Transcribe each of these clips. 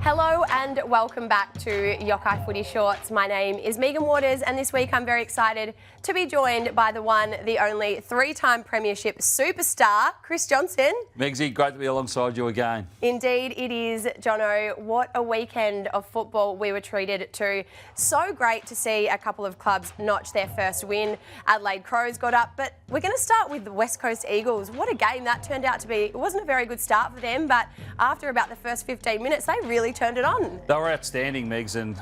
Hello and welcome back to Yokai Footy Shorts. My name is Megan Waters and this week I'm very excited to be joined by the one, the only three-time premiership superstar, Chris Johnson. Megsy, great to be alongside you again. Indeed it is, Jono. What a weekend of football we were treated to. So great to see a couple of clubs notch their first win. Adelaide Crows got up, but we're going to start with the West Coast Eagles. What a game that turned out to be. It wasn't a very good start for them, but after about the first 15 minutes, they really turned it on. They were outstanding, Megs, and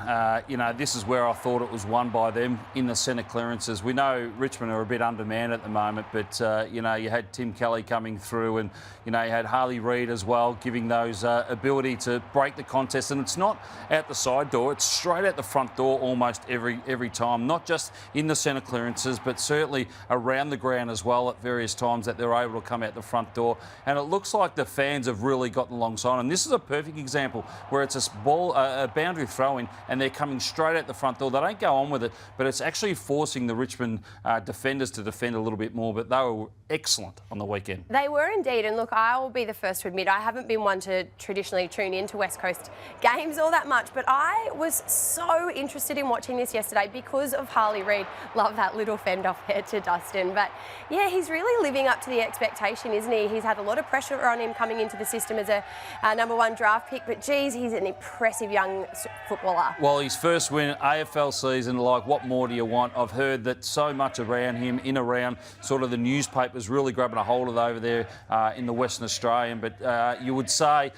this is where I thought it was won by them in the centre clearances. We know Richmond are a bit undermanned at the moment, but you had Tim Kelly coming through, and you had Harley Reid as well, giving those ability to break the contest. And it's not out the side door; it's straight out the front door almost every time. Not just in the centre clearances, but certainly around the ground as well at various times that they're able to come out the front door. And it looks like the fans have really gotten alongside. And this is a perfect example where it's a boundary throw-in and they're coming straight out the front door. They don't go on with it, but it's actually forcing the Richmond defenders to defend a little bit more. But they were excellent on the weekend. They were indeed. And look, I will be the first to admit I haven't been one to traditionally tune into West Coast games all that much, but I was so interested in watching this yesterday because of Harley Reid. Love that little fend off there to Dustin. But yeah, he's really living up to the expectation, isn't he? He's had a lot of pressure on him coming into the system as a #1 draft pick, but geez, he's an impressive young footballer. Well, his first win AFL season, like, what more do you want? I've heard that so much around him, around sort of the newspapers really grabbing a hold of it over there in the Western Australian. But you would say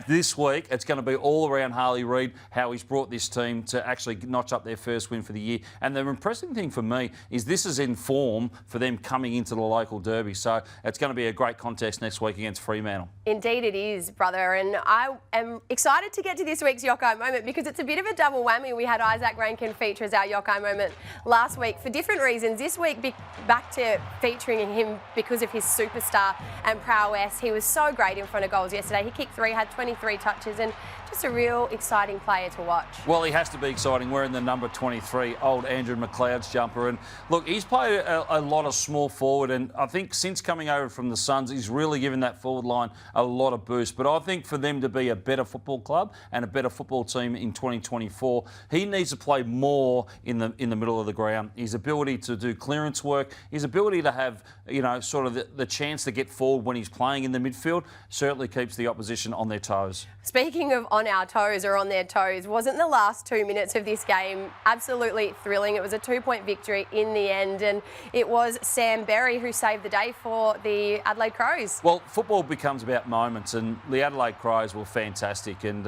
this week it's going to be all around Harley Reid, how he's brought this team to actually notch up their first win for the year. And the impressive thing for me is this is in form for them coming into the local derby. So it's going to be a great contest next week against Fremantle. Indeed it is, brother. And I am excited to get to this week's Yokai moment because it's a bit of a double whammy. We had Isaac Rankine feature as our Yokai moment last week for different reasons. This week, back to featuring him because of his superstar and prowess. He was so great in front of goals yesterday. He kicked 3, had 23 touches, and just a real exciting player to watch. Well, he has to be exciting. We're in the number 23, old Andrew McLeod's jumper. And look, he's played a lot of small forward, and I think since coming over from the Suns, he's really given that forward line a lot of boost. But I think for them to be a better football club and a better football team in 2024, he needs to play more in the middle of the ground. His ability to do clearance work, his ability to have, sort of the chance to get forward when he's playing in the midfield certainly keeps the opposition on their toes. Speaking of on our toes or on their toes, wasn't the last 2 minutes of this game absolutely thrilling? It was a 2-point victory in the end, and it was Sam Berry who saved the day for the Adelaide Crows. Well, football becomes about moments, and the Adelaide Crows were fantastic and,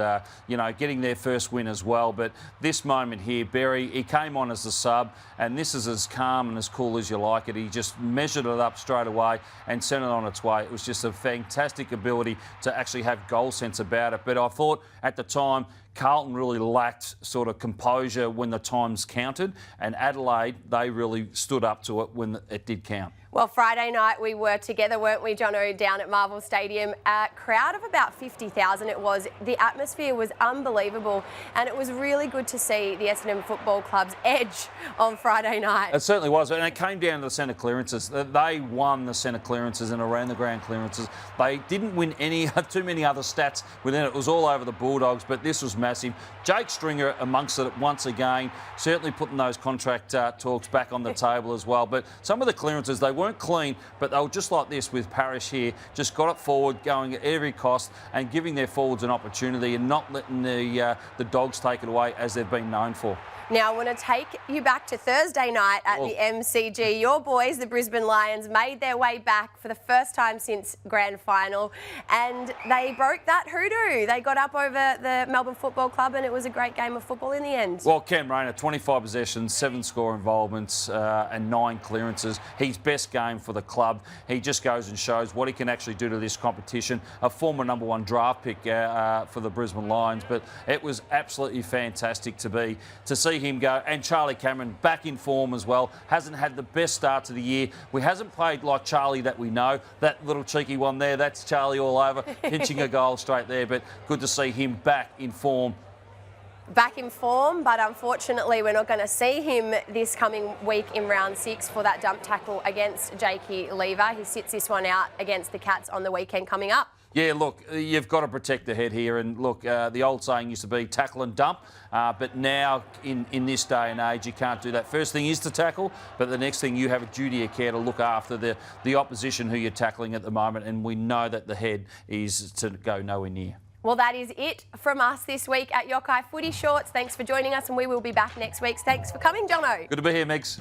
getting their first win as well. But this moment here, Berry, he came on as a sub, and this is as calm and as cool as you like it. He just measured it up straight away and sent it on its way. It was just a fantastic ability to actually have goal sense about it. But I thought at the time, Carlton really lacked sort of composure when the times counted, and Adelaide, they really stood up to it when it did count. Well, Friday night we were together, weren't we, Jono, down at Marvel Stadium. A crowd of about 50,000 it was. The atmosphere was unbelievable, and it was really good to see the Essendon Football Club's edge on Friday night. It certainly was, and it came down to the centre clearances. They won the centre clearances and around the ground clearances. They didn't win too many other stats within it. It was all over the Bulldogs, but this was massive. Jake Stringer amongst it once again, certainly putting those contract talks back on the table as well. But some of the clearances, they weren't clean, but they were just like this with Parrish here. Just got it forward, going at every cost and giving their forwards an opportunity and not letting the Dogs take it away as they've been known for. Now, I want to take you back to Thursday night at the MCG. Your boys, the Brisbane Lions, made their way back for the first time since grand final, and they broke that hoodoo. They got up over the Melbourne Football Club, and it was a great game of football in the end. Well, Cam Rayner, 25 possessions, 7 score involvements and 9 clearances. His best game for the club. He just goes and shows what he can actually do to this competition. A former #1 draft pick for the Brisbane Lions, but it was absolutely fantastic to see him go. And Charlie Cameron back in form as well. Hasn't had the best start to the year. We hasn't played like Charlie that we know. That little cheeky one there, that's Charlie all over, pinching a goal straight there. But good to see him back in form back in form, but unfortunately we're not going to see him this coming week in round 6 for that dump tackle against Jakey Lever. He sits this one out against the Cats on the weekend coming up. Yeah, look, you've got to protect the head here. And look, the old saying used to be tackle and dump. But now, in this day and age, you can't do that. First thing is to tackle, but the next thing, you have a duty of care to look after the opposition who you're tackling at the moment. And we know that the head is to go nowhere near. Well, that is it from us this week at Yokai Footy Shorts. Thanks for joining us, and we will be back next week. Thanks for coming, Jono. Good to be here, Megs.